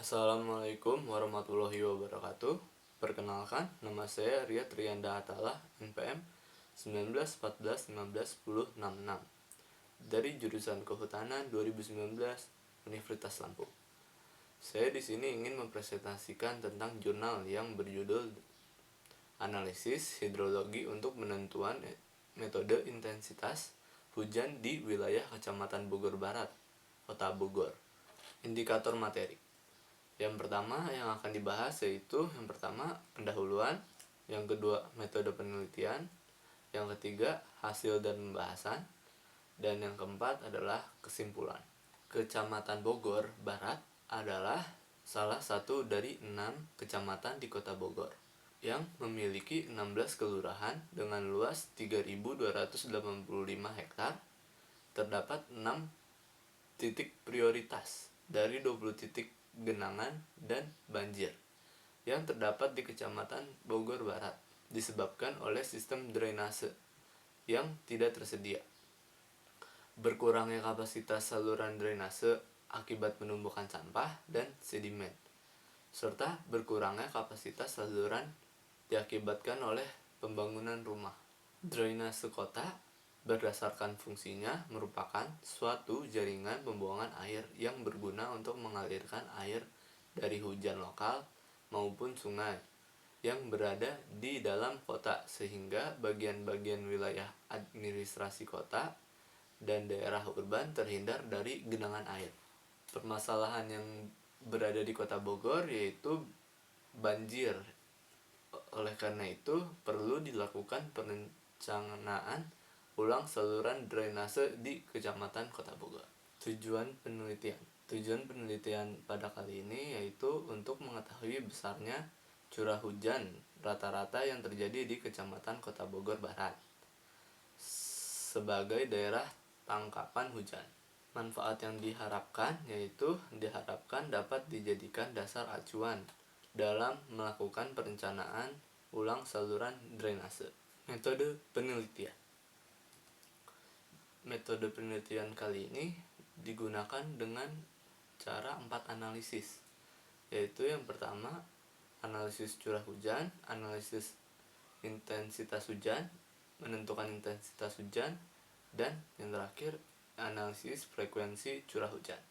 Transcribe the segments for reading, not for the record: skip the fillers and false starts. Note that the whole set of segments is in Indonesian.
Assalamualaikum warahmatullahi wabarakatuh. Perkenalkan, nama saya Ria Trianda Atala, NPM 1914151066 dari jurusan Kehutanan 2019 Universitas Lampung. Saya di sini ingin mempresentasikan tentang jurnal yang berjudul Analisis Hidrologi untuk Penentuan Metode Intensitas Hujan di Wilayah Kecamatan Bogor Barat, Kota Bogor. Indikator materi. Yang pertama yang akan dibahas yaitu yang pertama pendahuluan, yang kedua metode penelitian, yang ketiga hasil dan pembahasan, dan yang keempat adalah kesimpulan. Kecamatan Bogor Barat adalah salah satu dari 6 kecamatan di Kota Bogor yang memiliki 16 kelurahan dengan luas 3.285 hektar. Terdapat 6 titik prioritas dari 20 titik genangan dan banjir yang terdapat di Kecamatan Bogor Barat disebabkan oleh sistem drainase yang tidak tersedia, berkurangnya kapasitas saluran drainase akibat penumpukan sampah dan sedimen, serta berkurangnya kapasitas saluran diakibatkan oleh pembangunan rumah. Drainase kota berdasarkan fungsinya merupakan suatu jaringan pembuangan air yang berguna untuk mengalirkan air dari hujan lokal maupun sungai yang berada di dalam kota sehingga bagian-bagian wilayah administrasi kota dan daerah urban terhindar dari genangan air. Permasalahan yang berada di Kota Bogor yaitu banjir. Oleh karena itu perlu dilakukan perencanaan ulang saluran drainase di Kecamatan Kota Bogor. Tujuan penelitian pada kali ini yaitu untuk mengetahui besarnya curah hujan rata-rata yang terjadi di Kecamatan Kota Bogor Barat sebagai daerah tangkapan hujan. Manfaat yang diharapkan yaitu dapat dijadikan dasar acuan dalam melakukan perencanaan ulang saluran drainase. Metode penelitian kali ini digunakan dengan cara 4 analisis, yaitu yang pertama analisis curah hujan, analisis intensitas hujan, menentukan intensitas hujan, dan yang terakhir analisis frekuensi curah hujan.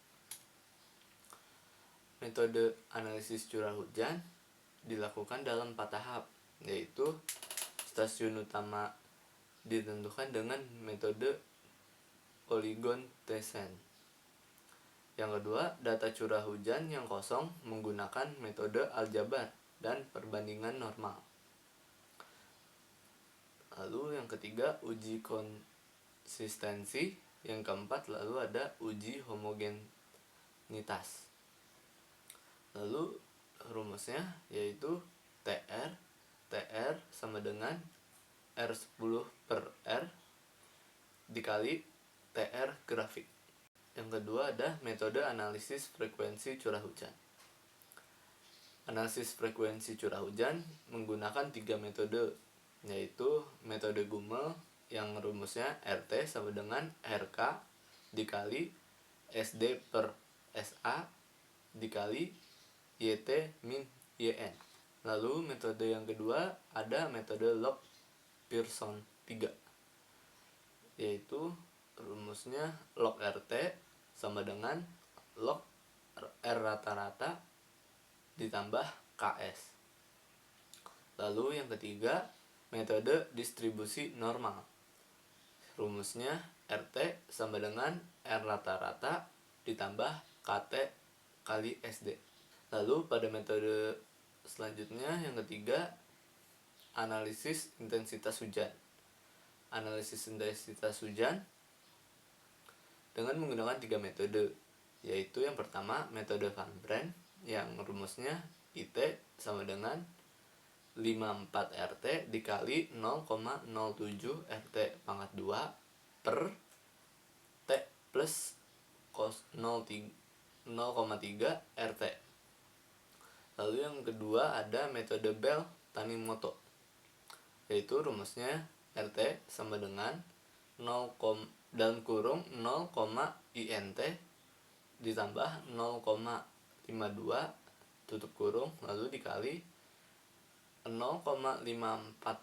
Metode analisis curah hujan dilakukan dalam 4 tahap, yaitu stasiun utama ditentukan dengan metode polygon descent. Yang kedua, data curah hujan yang kosong menggunakan metode aljabar dan perbandingan normal. Lalu yang ketiga, uji konsistensi. Yang keempat, lalu ada uji homogenitas. Lalu rumusnya yaitu TR sama dengan R10 per R dikali TR grafik. Yang kedua ada metode analisis frekuensi curah hujan. Analisis frekuensi curah hujan menggunakan 3 metode, yaitu metode Gummel yang rumusnya RT sama dengan RK dikali SD per SA dikali YT min YN. Lalu metode yang kedua ada metode log Pearson 3, yaitu rumusnya log RT sama dengan log R rata-rata ditambah KS. Lalu yang ketiga metode distribusi normal. Rumusnya RT sama dengan R rata-rata ditambah KT kali SD. Lalu pada metode selanjutnya yang ketiga analisis intensitas hujan. Analisis intensitas hujan dengan menggunakan 3 metode, yaitu yang pertama metode Van Brand yang rumusnya IT sama dengan 54 RT dikali 0,07 RT pangkat 2 per T plus 0,3 RT. Lalu yang kedua ada metode Bell-Tanimoto, yaitu rumusnya RT sama dengan 0, dalam kurung 0, INT ditambah 0,5 tutup kurung lalu dikali 0,54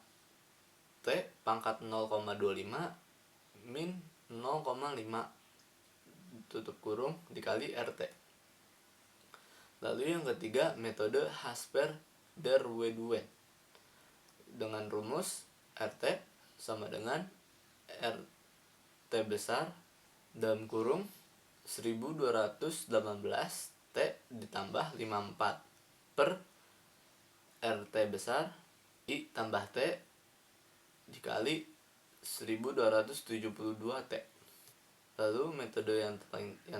T pangkat 0,25 min 0,5 tutup kurung dikali RT. Lalu yang ketiga, metode Hasper-Derweduen dengan rumus RT sama dengan RT besar dalam kurung 1218 T ditambah 54 per RT besar I tambah T dikali 1272 T. Lalu metode yang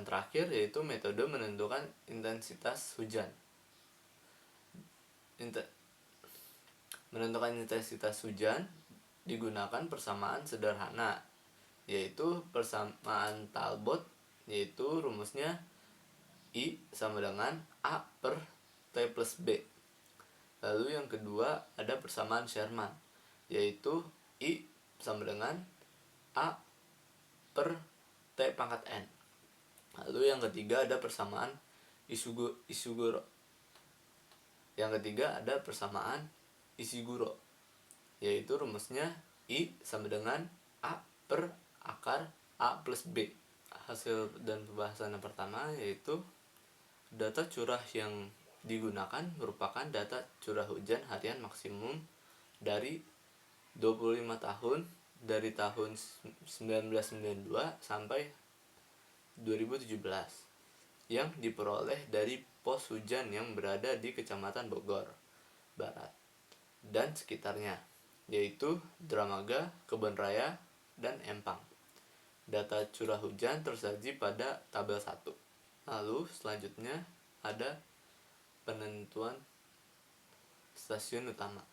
terakhir yaitu metode menentukan intensitas hujan. Menentukan intensitas hujan digunakan persamaan sederhana, yaitu persamaan Talbot, yaitu rumusnya I sama dengan A per T plus B. Lalu yang kedua ada persamaan Sherman, yaitu I sama dengan A per T pangkat N. Lalu yang ketiga ada persamaan Ishiguro. Yang ketiga ada persamaan Ishiguro, yaitu rumusnya I sama dengan A per akar A plus B. Hasil dan pembahasan yang pertama yaitu data curah yang digunakan merupakan data curah hujan harian maksimum dari 25 tahun dari tahun 1992 sampai 2017 yang diperoleh dari pos hujan yang berada di Kecamatan Bogor Barat dan sekitarnya, yaitu Dramaga, Kebon Raya, dan Empang. Data curah hujan tersaji pada tabel 1. Lalu selanjutnya ada penentuan stasiun utama.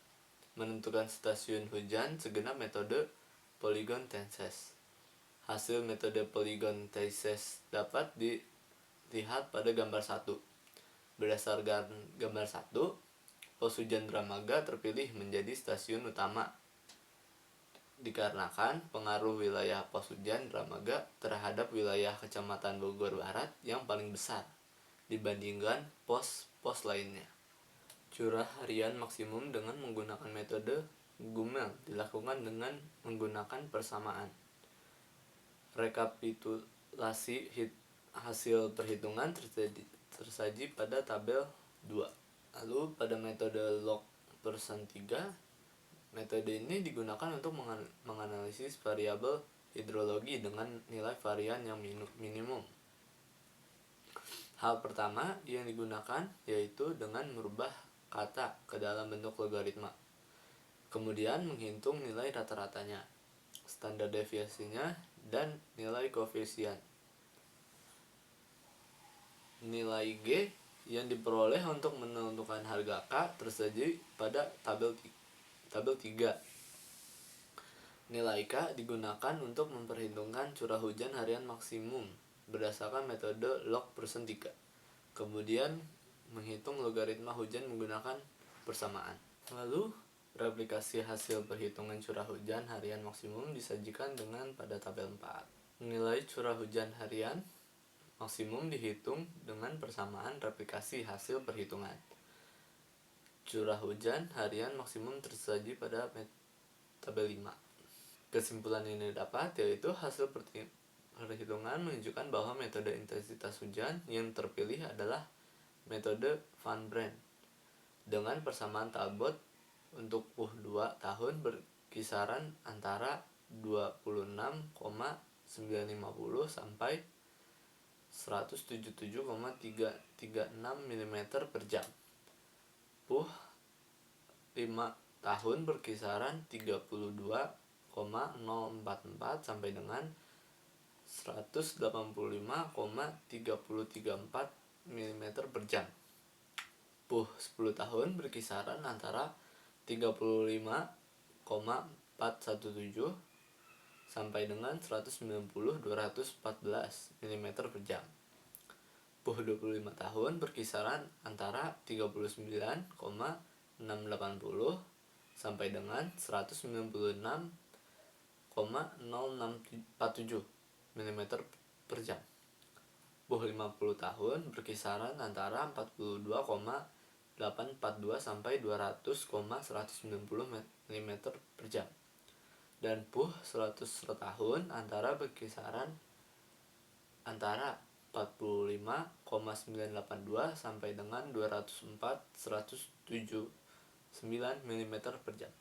Menentukan stasiun hujan segenap metode Polygon Tenses. Hasil metode Polygon Tenses dapat dilihat pada gambar 1. Berdasarkan gambar 1, pos hujan Dramaga terpilih menjadi stasiun utama dikarenakan pengaruh wilayah pos hujan Dramaga terhadap wilayah Kecamatan Bogor Barat yang paling besar dibandingkan pos-pos lainnya. Curah harian maksimum dengan menggunakan metode Gummel dilakukan dengan menggunakan persamaan. Rekapitulasi hasil perhitungan tersaji pada tabel 2. Lalu pada metode log persen 3, metode ini digunakan untuk menganalisis variabel hidrologi dengan nilai varian yang minimum. Hal pertama yang digunakan yaitu dengan merubah kata ke dalam bentuk logaritma. Kemudian menghitung nilai rata-ratanya, standar deviasinya, dan nilai koefisien. Nilai G yang diperoleh untuk menentukan harga K tersaji pada tabel 3. Nilai K digunakan untuk memperhitungkan curah hujan harian maksimum berdasarkan metode log persen 3. Kemudian menghitung logaritma hujan menggunakan persamaan. Lalu replikasi hasil perhitungan curah hujan harian maksimum disajikan dengan pada tabel 4. Nilai curah hujan harian maksimum dihitung dengan persamaan replikasi hasil perhitungan. Curah hujan harian maksimum tersaji pada tabel 5. Kesimpulan yang didapat yaitu hasil perhitungan menunjukkan bahwa metode intensitas hujan yang terpilih adalah metode Van Brand dengan persamaan Talbot untuk 2 tahun berkisaran antara 26,950 sampai 177,336 mm per jam. 5 tahun berkisaran 32,044 sampai dengan 185,334 mm per jam. 10 tahun berkisaran antara 35,417 sampai dengan 190,214 mm per jam. 25 tahun berkisaran antara 39,680 sampai dengan 196,0647 mm per jam. Buh 50 tahun berkisaran antara 42,842 sampai 200,190 mm per jam. Dan buh 100 tahun antara berkisaran antara 45,982 sampai dengan 204,179 mm per jam.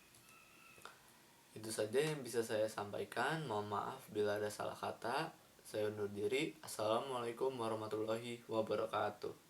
Itu saja yang bisa saya sampaikan. Mohon maaf bila ada salah kata. Saya undur diri. Assalamualaikum warahmatullahi wabarakatuh.